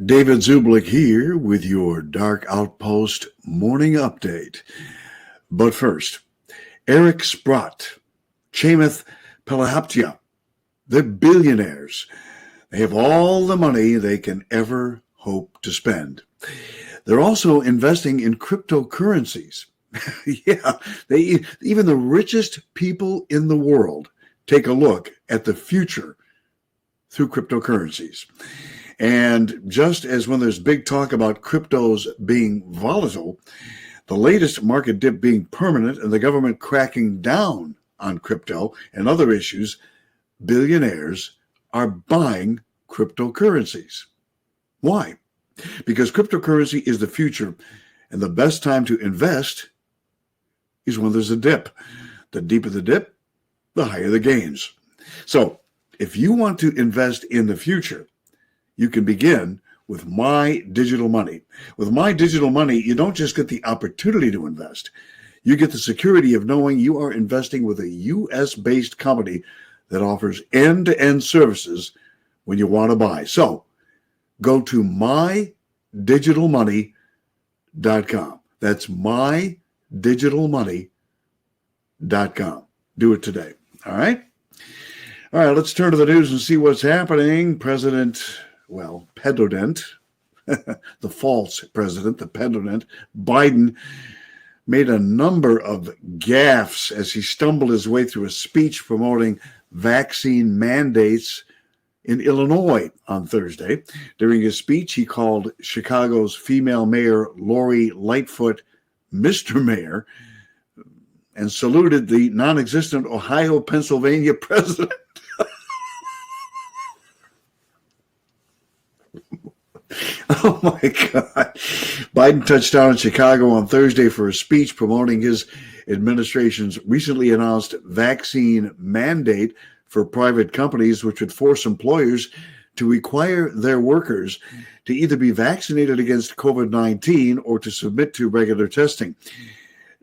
David Zublick here with your Dark Outpost morning update. But first, Eric Sprott, Chamath Palihapitiya, they're billionaires. They have all the money they can ever hope to spend. They're also investing in cryptocurrencies. Yeah, even the richest people in the world take a look at the future through cryptocurrencies. And just as when there's big talk about cryptos being volatile, the latest market dip being permanent and the government cracking down on crypto and other issues, billionaires are buying cryptocurrencies. Why? Because cryptocurrency is the future, and the best time to invest is when there's a dip. The deeper the dip, the higher the gains. So if you want to invest in the future, you can begin with My Digital Money. With My Digital Money, you don't just get the opportunity to invest. You get the security of knowing you are investing with a U.S.-based company that offers end-to-end services when you want to buy. So go to mydigitalmoney.com. That's mydigitalmoney.com. Do it today. All right? All right, let's turn to the news and see what's happening. President the false president, the pedodent, Biden made a number of gaffes as he stumbled his way through a speech promoting vaccine mandates in Illinois on Thursday. During his speech, he called Chicago's female mayor, Lori Lightfoot, Mr. Mayor, and saluted the non-existent Ohio, Pennsylvania president. Oh my God. Biden touched down in Chicago on Thursday for a speech promoting his administration's recently announced vaccine mandate for private companies, which would force employers to require their workers to either be vaccinated against COVID-19 or to submit to regular testing.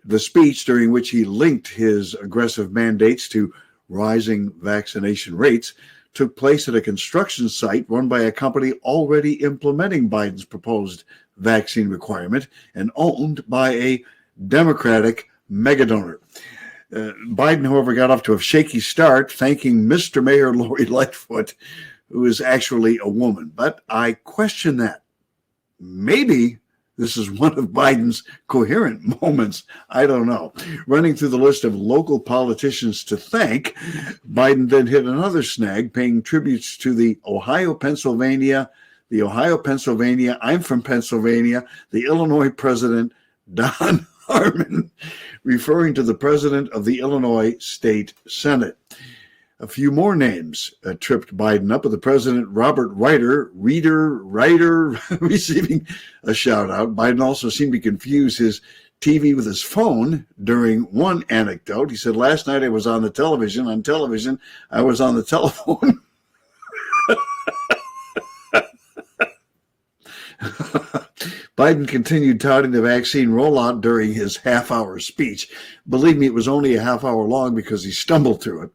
The speech, during which he linked his aggressive mandates to rising vaccination rates, took place at a construction site run by a company already implementing Biden's proposed vaccine requirement and owned by a Democratic megadonor. Biden, however, got off to a shaky start, thanking Mr. Mayor Lori Lightfoot, who is actually a woman. But I question that. Maybe this is one of Biden's coherent moments. I don't know. Running through the list of local politicians to thank, Biden then hit another snag, paying tributes to the Ohio, Pennsylvania, I'm from Pennsylvania, the Illinois president, Don Harmon, referring to the president of the Illinois State Senate. A few more names tripped Biden up, with the president, Robert Reiter, receiving a shout out. Biden also seemed to confuse his TV with his phone during one anecdote. He said, "Last night I was on television, I was on the telephone." Biden continued touting the vaccine rollout during his half-hour speech. Believe me, it was only a half hour long because he stumbled through it,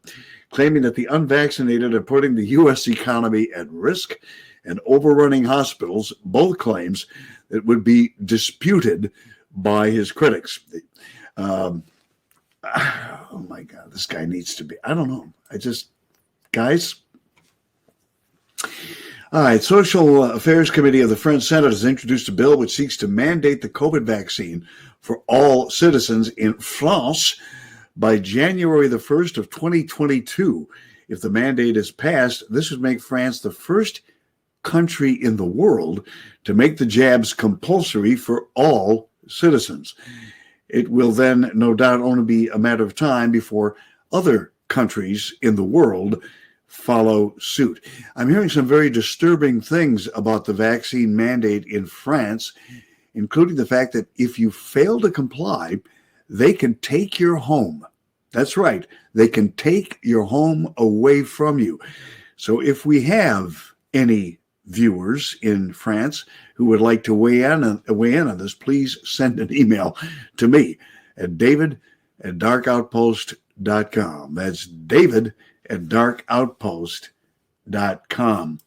claiming that the unvaccinated are putting the U.S. economy at risk and overrunning hospitals, both claims that would be disputed by his critics. Oh my God, this guy needs to be, I don't know. Guys. All right, Social Affairs Committee of the French Senate has introduced a bill which seeks to mandate the COVID vaccine for all citizens in France by January the 1st of 2022. If the mandate is passed, this would make France the first country in the world to make the jabs compulsory for all citizens. It will then, no doubt, only be a matter of time before other countries in the world follow suit. I'm hearing some very disturbing things about the vaccine mandate in France, including the fact that if you fail to comply, they can take your home. That's right. They can take your home away from you. So if we have any viewers in France who would like to weigh in on this, please send an email to me at david@darkoutpost.com. That's david@darkoutpost.com.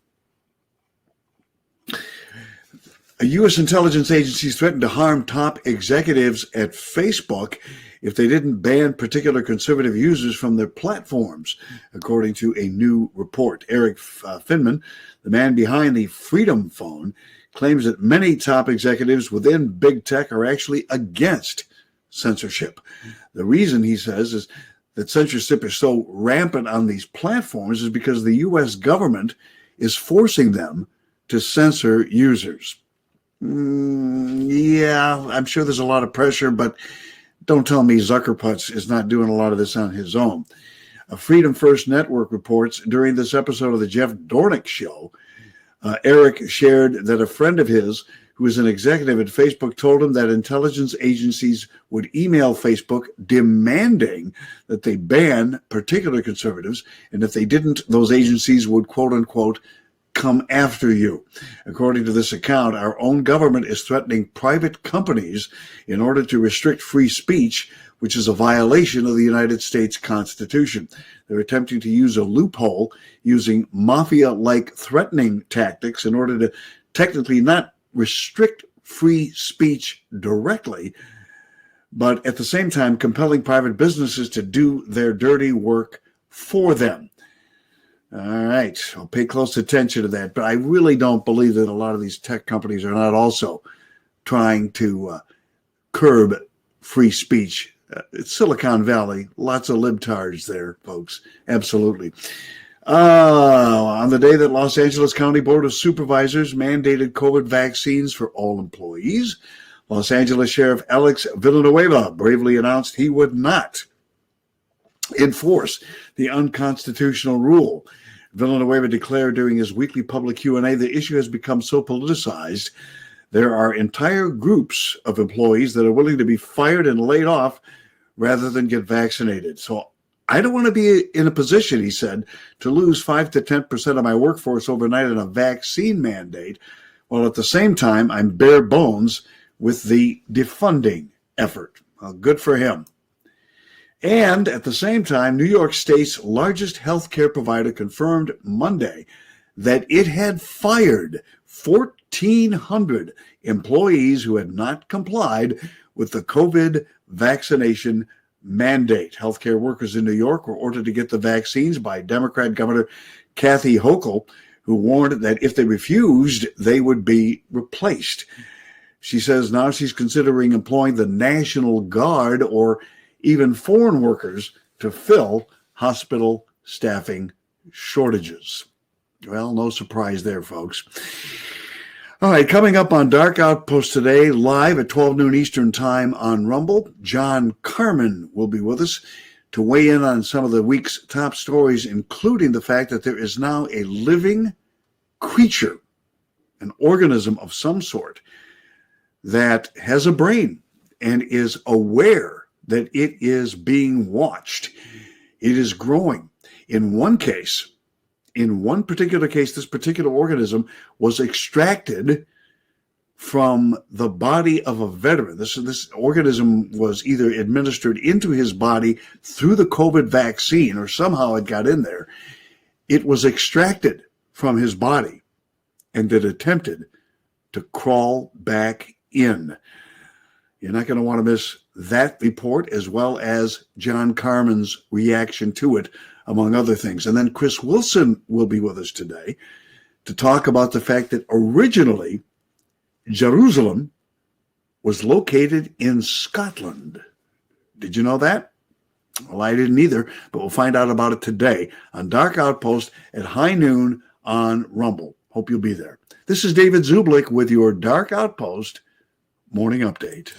A U.S. intelligence agency threatened to harm top executives at Facebook if they didn't ban particular conservative users from their platforms, according to a new report. Eric Finman, the man behind the Freedom Phone, claims that many top executives within big tech are actually against censorship. The reason, he says, is that censorship is so rampant on these platforms is because the U.S. government is forcing them to censor users. Yeah, I'm sure there's a lot of pressure, but don't tell me Zuckerputz is not doing a lot of this on his own. A Freedom First Network reports during this episode of the Jeff Dornick Show, Eric shared that a friend of his who is an executive at Facebook told him that intelligence agencies would email Facebook demanding that they ban particular conservatives, and if they didn't, those agencies would, quote unquote, come after you. According to this account, our own government is threatening private companies in order to restrict free speech, which is a violation of the United States Constitution. They're attempting to use a loophole using mafia-like threatening tactics in order to technically not restrict free speech directly, but at the same time compelling private businesses to do their dirty work for them. All right, I'll pay close attention to that, but I really don't believe that a lot of these tech companies are not also trying to curb free speech. It's Silicon Valley, lots of libtards there, folks, absolutely. On the day that Los Angeles County Board of Supervisors mandated COVID vaccines for all employees, Los Angeles Sheriff Alex Villanueva bravely announced he would not enforce the unconstitutional rule. Villanueva declared during his weekly public Q&A, the issue has become so politicized, there are entire groups of employees that are willing to be fired and laid off rather than get vaccinated. So I don't want to be in a position, he said, to lose 5 to 10% of my workforce overnight in a vaccine mandate, while at the same time I'm bare bones with the defunding effort. Well, good for him. And at the same time, New York State's largest healthcare provider confirmed Monday that it had fired 1,400 employees who had not complied with the COVID vaccination mandate. Healthcare workers in New York were ordered to get the vaccines by Democrat Governor Kathy Hochul, who warned that if they refused, they would be replaced. She says now she's considering employing the National Guard or even foreign workers to fill hospital staffing shortages. Well, no surprise there, folks. All right, coming up on Dark Outpost today, live at 12 noon Eastern time on Rumble, John Carmen will be with us to weigh in on some of the week's top stories, including the fact that there is now a living creature, an organism of some sort, that has a brain and is aware that it is being watched. It is growing. In one particular case, this particular organism was extracted from the body of a veteran. This organism was either administered into his body through the COVID vaccine or somehow it got in there. It was extracted from his body and it attempted to crawl back in. You're not going to want to miss that report, as well as John Carmen's reaction to it, among other things. And then Chris Wilson will be with us today to talk about the fact that originally Jerusalem was located in Scotland. Did you know that? Well, I didn't either, but we'll find out about it today on Dark Outpost at high noon on Rumble. Hope you'll be there. This is David Zublick with your Dark Outpost Morning Update.